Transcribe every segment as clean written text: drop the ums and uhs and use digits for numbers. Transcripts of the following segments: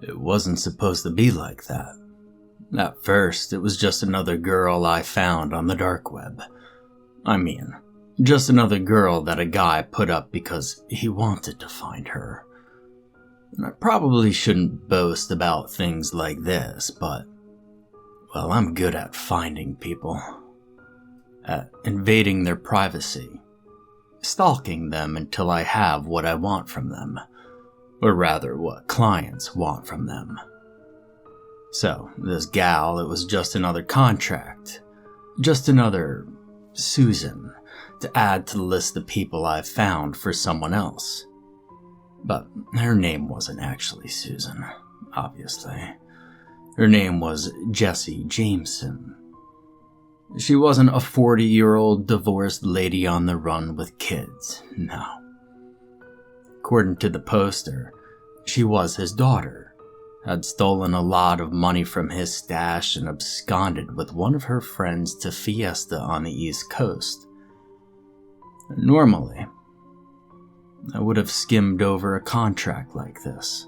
It wasn't supposed to be like that. At first, it was just another girl I found on the dark web. I mean, just another girl that a guy put up because he wanted to find her. And I probably shouldn't boast about things like this, but, well, I'm good at finding people. At invading their privacy. Stalking them until I have what I want from them. Or rather, what clients want from them. So, this gal, it was just another contract. Just another Susan to add to the list of people I've found for someone else. But her name wasn't actually Susan, obviously. Her name was Jessie Jameson. She wasn't a 40-year-old divorced lady on the run with kids, no. According to the poster, she was his daughter. Had stolen a lot of money from his stash and absconded with one of her friends to Fiesta on the East Coast. Normally, I would have skimmed over a contract like this,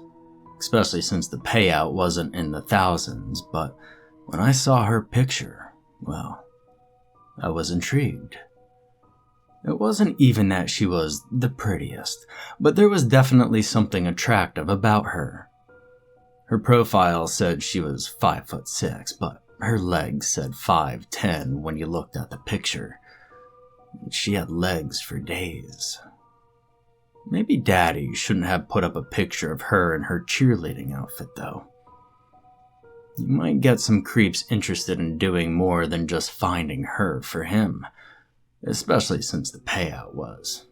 especially since the payout wasn't in the thousands, but when I saw her picture, well, I was intrigued. It wasn't even that she was the prettiest, but there was definitely something attractive about her. Her profile said she was 5'6", but her legs said 5'10" when you looked at the picture. She had legs for days. Maybe Daddy shouldn't have put up a picture of her in her cheerleading outfit, though. You might get some creeps interested in doing more than just finding her for him, especially since the payout was,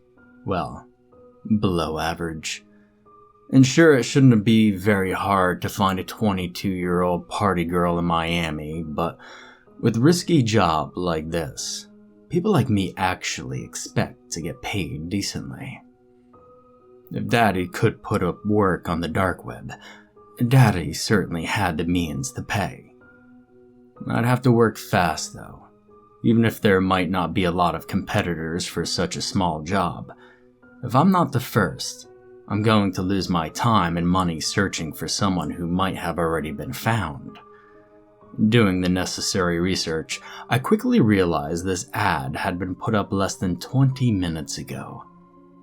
well, below average. And sure, it shouldn't be very hard to find a 22-year-old party girl in Miami, but with a risky job like this, people like me actually expect to get paid decently. If Daddy could put up work on the dark web, Daddy certainly had the means to pay. I'd have to work fast, though, even if there might not be a lot of competitors for such a small job. If I'm not the first, I'm going to lose my time and money searching for someone who might have already been found. Doing the necessary research, I quickly realized this ad had been put up less than 20 minutes ago.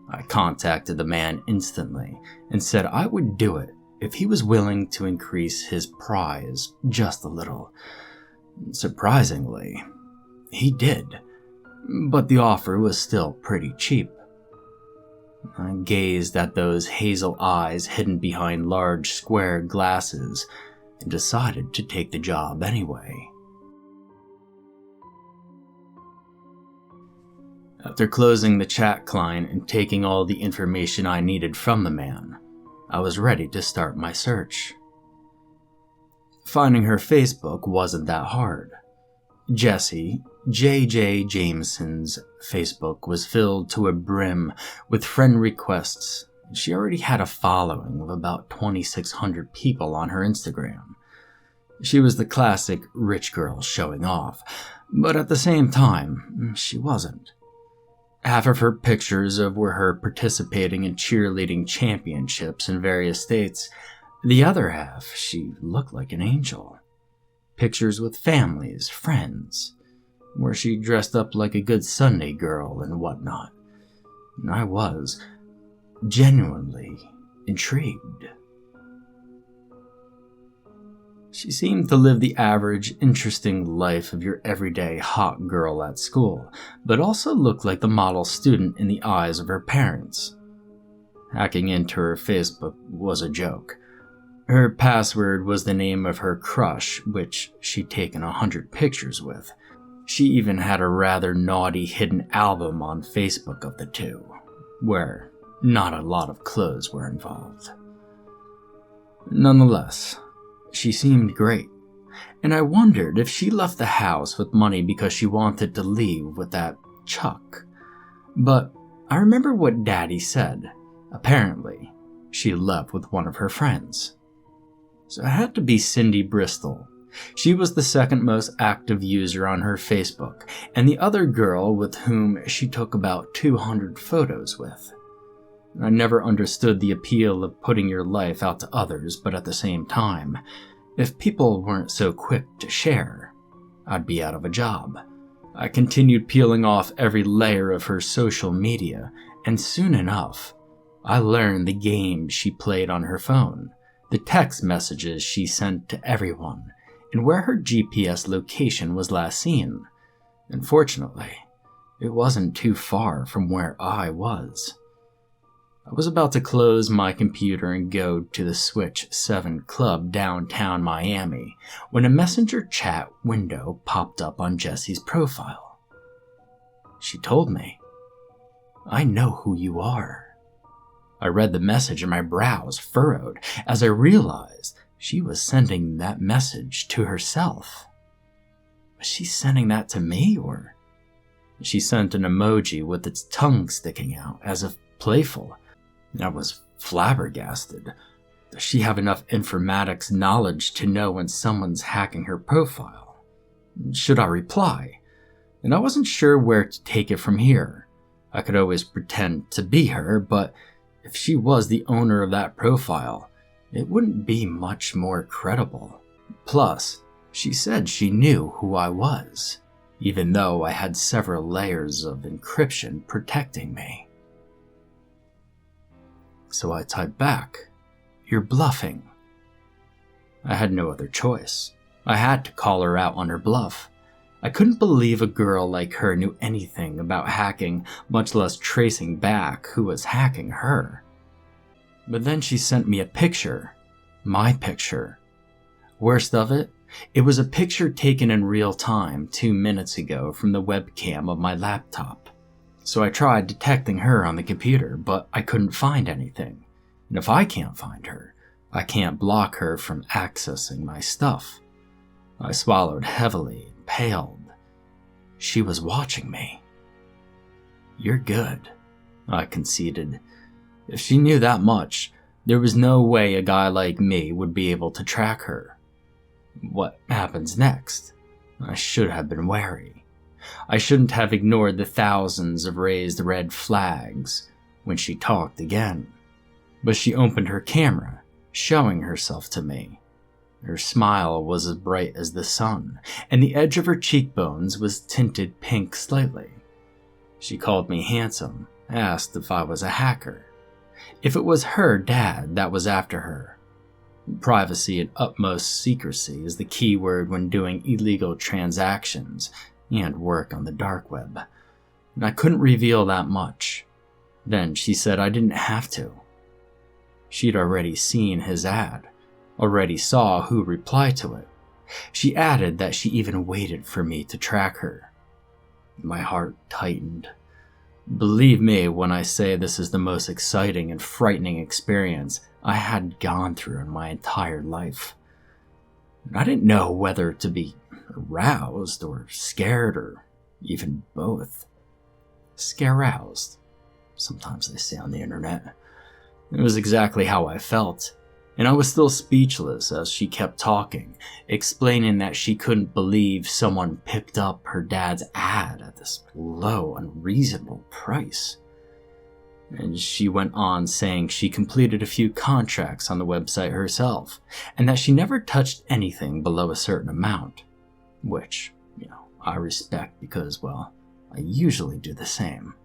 I contacted the man instantly and said I would do it if he was willing to increase his prize just a little. Surprisingly, he did, but the offer was still pretty cheap. I gazed at those hazel eyes hidden behind large square glasses and decided to take the job anyway. After closing the chat client and taking all the information I needed from the man, I was ready to start my search. Finding her Facebook wasn't that hard. Jessie J.J. Jameson's Facebook was filled to a brim with friend requests. She already had a following of about 2,600 people on her Instagram. She was the classic rich girl showing off, but at the same time, she wasn't. Half of her pictures were her participating in cheerleading championships in various states. The other half, she looked like an angel. Pictures with families, friends, where she dressed up like a good Sunday girl and whatnot. And I was genuinely intrigued. She seemed to live the average, interesting life of your everyday hot girl at school, but also looked like the model student in the eyes of her parents. Hacking into her Facebook was a joke. Her password was the name of her crush, which she'd taken 100 pictures with. She even had a rather naughty hidden album on Facebook of the two, where not a lot of clothes were involved. Nonetheless, she seemed great, and I wondered if she left the house with money because she wanted to leave with that Chuck. But I remember what Daddy said. Apparently, she left with one of her friends. So it had to be Cindy Bristol. She was the second most active user on her Facebook, and the other girl with whom she took about 200 photos with. I never understood the appeal of putting your life out to others, but at the same time, if people weren't so quick to share, I'd be out of a job. I continued peeling off every layer of her social media, and soon enough, I learned the games she played on her phone, the text messages she sent to everyone, and where her GPS location was last seen. Unfortunately, it wasn't too far from where I was. I was about to close my computer and go to the Switch 7 Club downtown Miami when a messenger chat window popped up on Jessie's profile. She told me, "I know who you are." I read the message and my brows furrowed as I realized she was sending that message to herself. Was she sending that to me, or? She sent an emoji with its tongue sticking out, as if playful. I was flabbergasted. Does she have enough informatics knowledge to know when someone's hacking her profile? Should I reply? And I wasn't sure where to take it from here. I could always pretend to be her, but if she was the owner of that profile, it wouldn't be much more credible. Plus, she said she knew who I was, even though I had several layers of encryption protecting me. So I typed back, "You're bluffing." I had no other choice. I had to call her out on her bluff. I couldn't believe a girl like her knew anything about hacking, much less tracing back who was hacking her. But then she sent me a picture. My picture. Worst of it, it was a picture taken in real time 2 minutes ago from the webcam of my laptop. So I tried detecting her on the computer, but I couldn't find anything. And if I can't find her, I can't block her from accessing my stuff. I swallowed heavily and paled. She was watching me. "You're good," I conceded. If she knew that much, there was no way a guy like me would be able to track her. What happens next? I should have been wary. I shouldn't have ignored the thousands of raised red flags when she talked again. But she opened her camera, showing herself to me. Her smile was as bright as the sun, and the edge of her cheekbones was tinted pink slightly. She called me handsome, asked if I was a hacker. If it was her dad that was after her. Privacy and utmost secrecy is the key word when doing illegal transactions and work on the dark web. And I couldn't reveal that much. Then she said I didn't have to. She'd already seen his ad, already saw who replied to it. She added that she even waited for me to track her. My heart tightened. Believe me when I say this is the most exciting and frightening experience I had gone through in my entire life. I didn't know whether to be aroused or scared or even both. Scare-roused, sometimes they say on the internet. It was exactly how I felt, and I was still speechless as she kept talking, explaining that she couldn't believe someone picked up her dad's ad at this low, unreasonable price. And she went on saying she completed a few contracts on the website herself, and that she never touched anything below a certain amount. Which, I respect because, well, I usually do the same.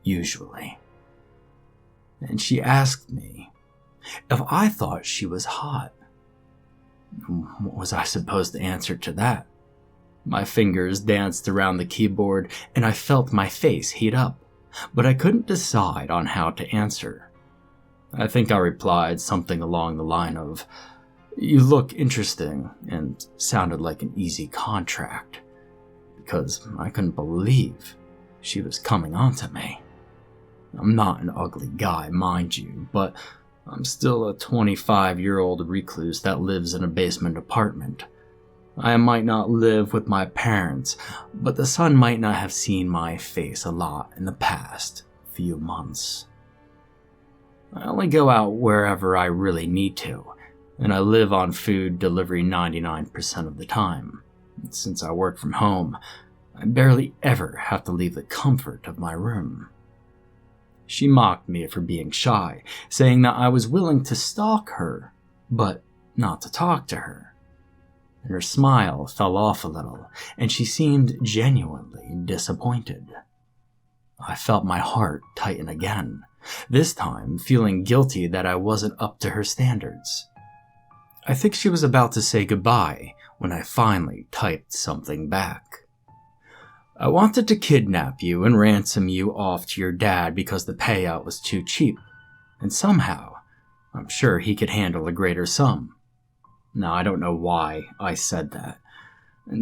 Usually. And she asked me if I thought she was hot. What was I supposed to answer to that? My fingers danced around the keyboard and I felt my face heat up, but I couldn't decide on how to answer. I think I replied something along the line of, "You look interesting," and sounded like an easy contract, because I couldn't believe she was coming on to me. I'm not an ugly guy, mind you, but I'm still a 25-year-old recluse that lives in a basement apartment. I might not live with my parents, but the sun might not have seen my face a lot in the past few months. I only go out wherever I really need to, and I live on food delivery 99% of the time. Since I work from home, I barely ever have to leave the comfort of my room. She mocked me for being shy, saying that I was willing to stalk her, but not to talk to her. And her smile fell off a little, and she seemed genuinely disappointed. I felt my heart tighten again, this time feeling guilty that I wasn't up to her standards. I think she was about to say goodbye when I finally typed something back. I wanted to kidnap you and ransom you off to your dad because the payout was too cheap, and somehow, I'm sure he could handle a greater sum. Now, I don't know why I said that.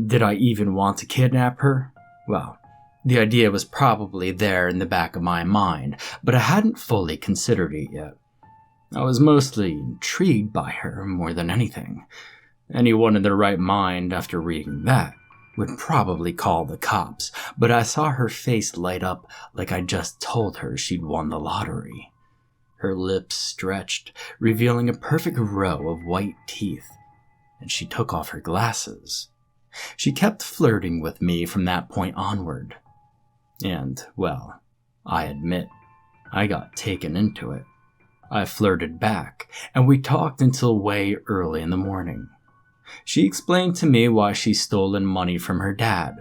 Did I even want to kidnap her? Well, the idea was probably there in the back of my mind, but I hadn't fully considered it yet. I was mostly intrigued by her more than anything. Anyone in their right mind after reading that would probably call the cops, but I saw her face light up like I just told her she'd won the lottery. Her lips stretched, revealing a perfect row of white teeth, and she took off her glasses. She kept flirting with me from that point onward. And, well, I admit, I got taken into it. I flirted back, and we talked until way early in the morning. She explained to me why she'd stolen money from her dad,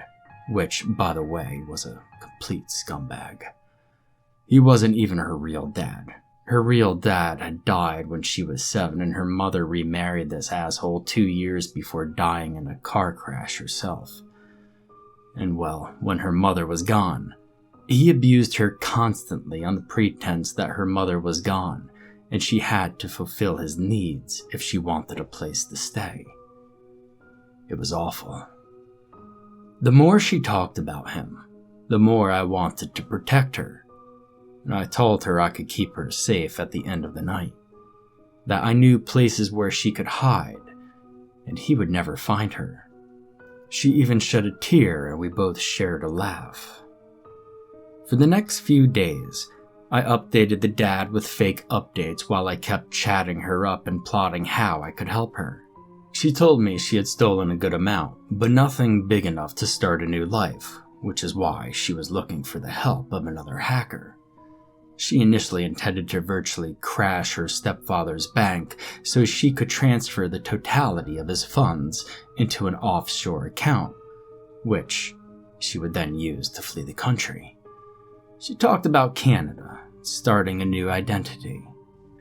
which, by the way, was a complete scumbag. He wasn't even her real dad. Her real dad had died when she was 7, and her mother remarried this asshole 2 years before dying in a car crash herself. And well, when her mother was gone, he abused her constantly on the pretense that her mother was gone, and she had to fulfill his needs if she wanted a place to stay. It was awful. The more she talked about him, the more I wanted to protect her, and I told her I could keep her safe at the end of the night, that I knew places where she could hide, and he would never find her. She even shed a tear, and we both shared a laugh. For the next few days, I updated the dad with fake updates while I kept chatting her up and plotting how I could help her. She told me she had stolen a good amount, but nothing big enough to start a new life, which is why she was looking for the help of another hacker. She initially intended to virtually crash her stepfather's bank so she could transfer the totality of his funds into an offshore account, which she would then use to flee the country. She talked about Canada, starting a new identity.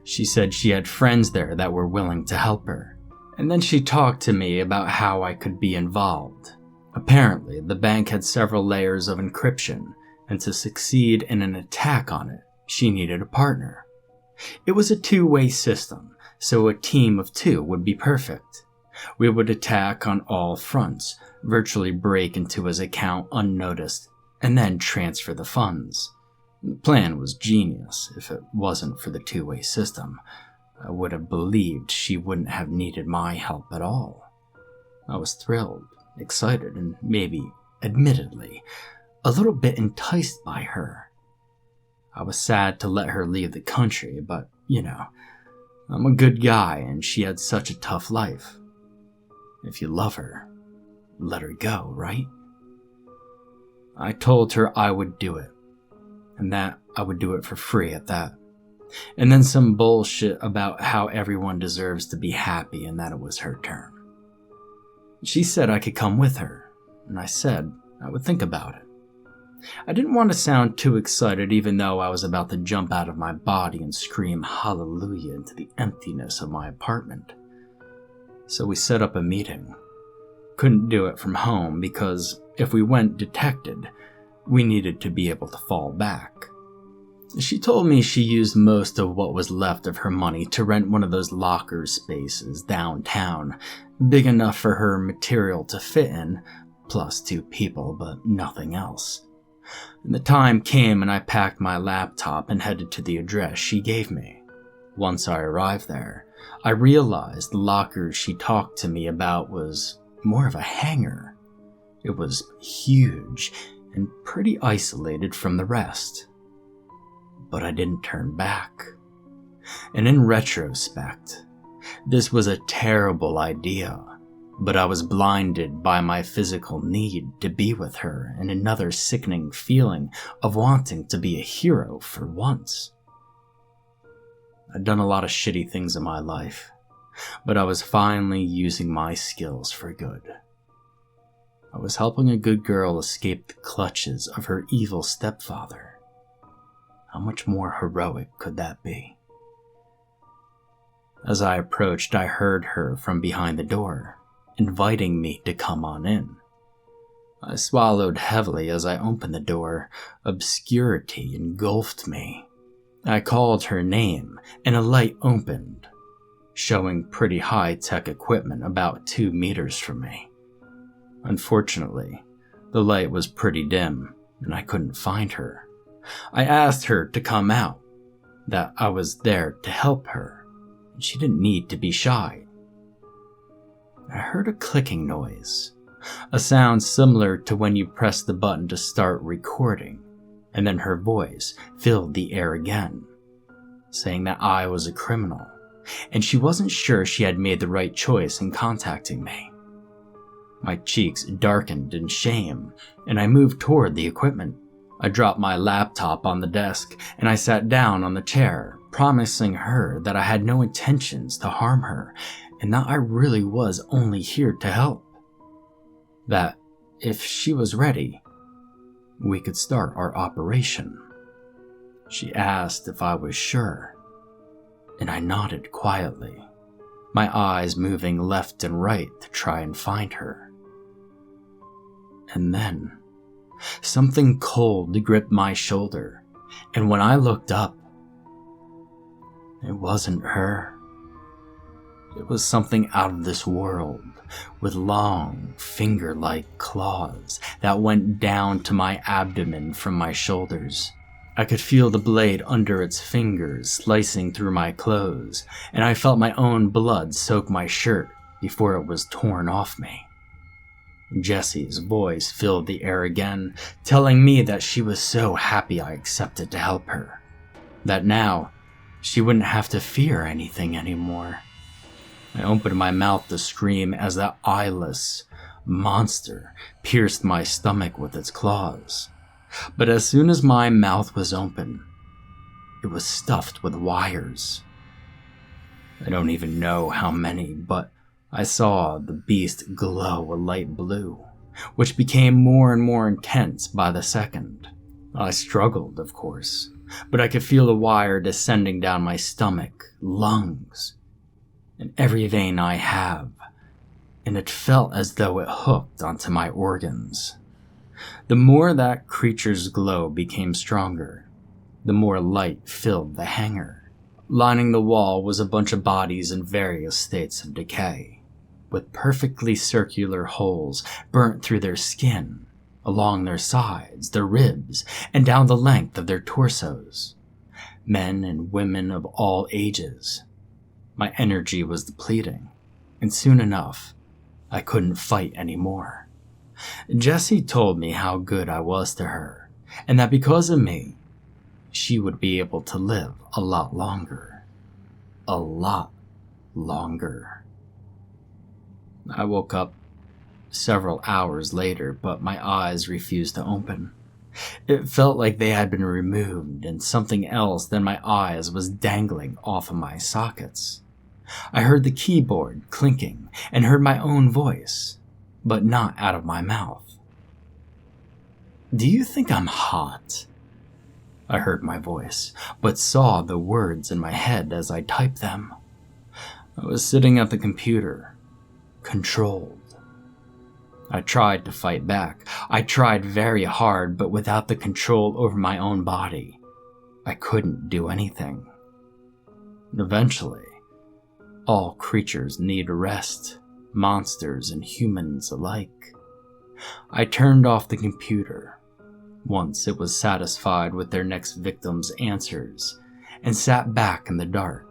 She said she had friends there that were willing to help her. And then she talked to me about how I could be involved. Apparently, the bank had several layers of encryption, and to succeed in an attack on it, she needed a partner. It was a two-way system, so a team of 2 would be perfect. We would attack on all fronts, virtually break into his account unnoticed, and then transfer the funds. The plan was genius if it wasn't for the two-way system. I would have believed she wouldn't have needed my help at all. I was thrilled, excited, and maybe, admittedly, a little bit enticed by her. I was sad to let her leave the country, but, I'm a good guy and she had such a tough life. If you love her, let her go, right? I told her I would do it, and that I would do it for free at that. And then some bullshit about how everyone deserves to be happy and that it was her turn. She said I could come with her, and I said I would think about it. I didn't want to sound too excited even though I was about to jump out of my body and scream hallelujah into the emptiness of my apartment. So we set up a meeting. Couldn't do it from home because if we went detected, we needed to be able to fall back. She told me she used most of what was left of her money to rent one of those locker spaces downtown, big enough for her material to fit in, plus 2 people, but nothing else. And the time came and I packed my laptop and headed to the address she gave me. Once I arrived there, I realized the locker she talked to me about was more of a hangar. It was huge and pretty isolated from the rest. But I didn't turn back. And in retrospect, this was a terrible idea. but I was blinded by my physical need to be with her and another sickening feeling of wanting to be a hero for once. I'd done a lot of shitty things in my life, but I was finally using my skills for good. I was helping a good girl escape the clutches of her evil stepfather. How much more heroic could that be? As I approached, I heard her from behind the door, inviting me to come on in. I swallowed heavily as I opened the door. Obscurity engulfed me. I called her name, and a light opened, showing pretty high-tech equipment about 2 meters from me. Unfortunately, the light was pretty dim, and I couldn't find her. I asked her to come out, that I was there to help her, and she didn't need to be shy. I heard a clicking noise, a sound similar to when you press the button to start recording, and then her voice filled the air again, saying that I was a criminal, and she wasn't sure she had made the right choice in contacting me. My cheeks darkened in shame, and I moved toward the equipment. I dropped my laptop on the desk, and I sat down on the chair, promising her that I had no intentions to harm her, and that I really was only here to help. That, if she was ready, we could start our operation. She asked if I was sure, and I nodded quietly, my eyes moving left and right to try and find her. And then, something cold gripped my shoulder, and when I looked up, it wasn't her. It was something out of this world, with long, finger-like claws that went down to my abdomen from my shoulders. I could feel the blade under its fingers slicing through my clothes, and I felt my own blood soak my shirt before it was torn off me. Jessie's voice filled the air again, telling me that she was so happy I accepted to help her, that now she wouldn't have to fear anything anymore. I opened my mouth to scream as that eyeless monster pierced my stomach with its claws. But as soon as my mouth was open, it was stuffed with wires. I don't even know how many, but I saw the beast glow a light blue, which became more and more intense by the second. I struggled, of course, but I could feel the wire descending down my stomach, lungs, and every vein I have, and it felt as though it hooked onto my organs. The more that creature's glow became stronger, the more light filled the hangar. Lining the wall was a bunch of bodies in various states of decay, with perfectly circular holes burnt through their skin, along their sides, their ribs, and down the length of their torsos. Men and women of all ages. My energy was depleting, and soon enough, I couldn't fight anymore. Jessie told me how good I was to her, and that because of me, she would be able to live a lot longer. A lot longer. I woke up several hours later, but my eyes refused to open. It felt like they had been removed, and something else than my eyes was dangling off of my sockets. I heard the keyboard clinking and heard my own voice, but not out of my mouth. "Do you think I'm hot?" I heard my voice, but saw the words in my head as I typed them. I was sitting at the computer, controlled. I tried to fight back. I tried very hard, but without the control over my own body, I couldn't do anything. Eventually, all creatures need rest, monsters and humans alike. I turned off the computer once it was satisfied with their next victim's answers and sat back in the dark.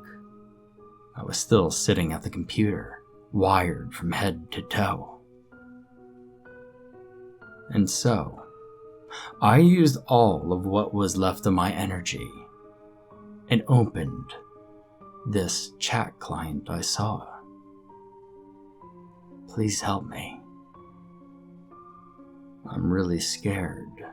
I was still sitting at the computer, wired from head to toe. And so, I used all of what was left of my energy and opened this chat client I saw. Please help me. I'm really scared.